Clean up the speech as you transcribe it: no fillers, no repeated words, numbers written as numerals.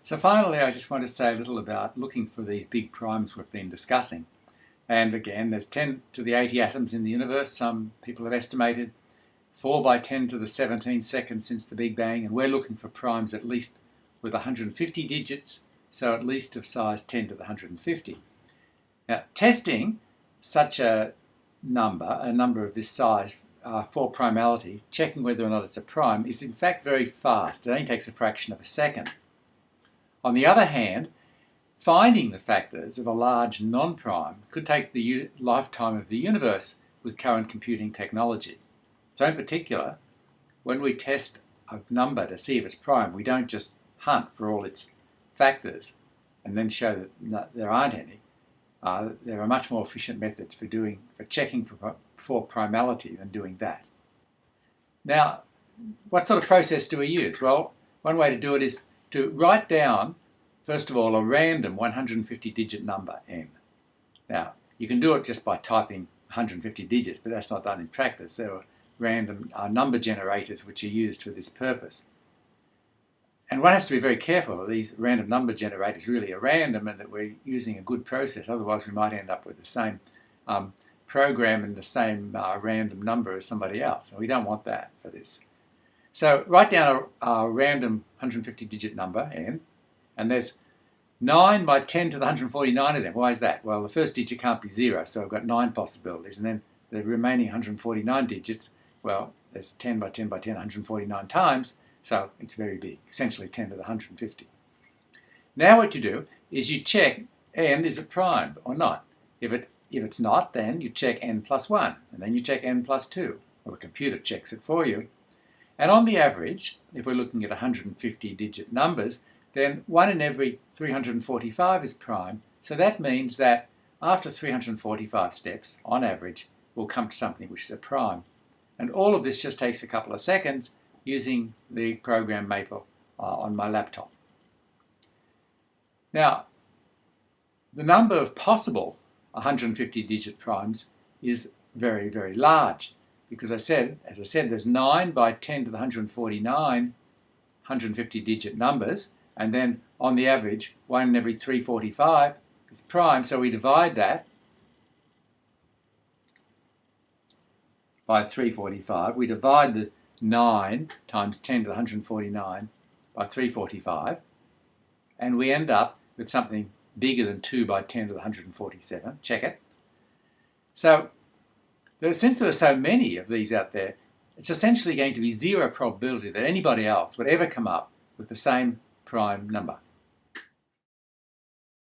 So finally, I just want to say a little about looking for these big primes we've been discussing. And again, there's 10 to the 80 atoms in the universe. Some people have estimated 4 by 10 to the 17 seconds since the Big Bang, and we're looking for primes at least with 150 digits, so at least of size 10 to the 150. Now, testing such a number of this size for primality, checking whether or not it's a prime, is in fact very fast. It only takes a fraction of a second. On the other hand, finding the factors of a large non-prime could take the lifetime of the universe with current computing technology. So in particular, when we test a number to see if it's prime, we don't just hunt for all its factors and then show that there aren't any. There are much more efficient methods for checking for primality than doing that. Now, what sort of process do we use? Well, one way to do it is to write down, first of all, a random 150-digit number, n. Now, you can do it just by typing 150 digits, but that's not done in practice. There are random number generators which are used for this purpose. And one has to be very careful that these random number generators really are random and that we're using a good process. Otherwise, we might end up with the same program and the same random number as somebody else. And we don't want that for this. So write down a random 150-digit number, n, and there's 9 by 10 to the 149 of them. Why is that? Well, the first digit can't be 0, so I've got 9 possibilities. And then the remaining 149 digits, well, there's 10 by 10 by 10, 149 times, so it's very big, essentially 10 to the 150. Now what you do is you check n, is it prime or not? If it's not, then you check n plus 1, and then you check n plus 2. Well, the computer checks it for you. And on the average, if we're looking at 150-digit numbers, then 1 in every 345 is prime. So that means that after 345 steps, on average, we'll come to something which is a prime. And all of this just takes a couple of seconds using the program Maple on my laptop. Now, the number of possible 150-digit primes is very, very large. Because as I said, there's 9 by 10 to the 149 150-digit numbers, and then on the average, 1 in every 345 is prime, so we divide that by 345. We divide the 9 times 10 to the 149 by 345, and we end up with something bigger than 2 by 10 to the 147. Check it. So, since there are so many of these out there, it's essentially going to be zero probability that anybody else would ever come up with the same prime number.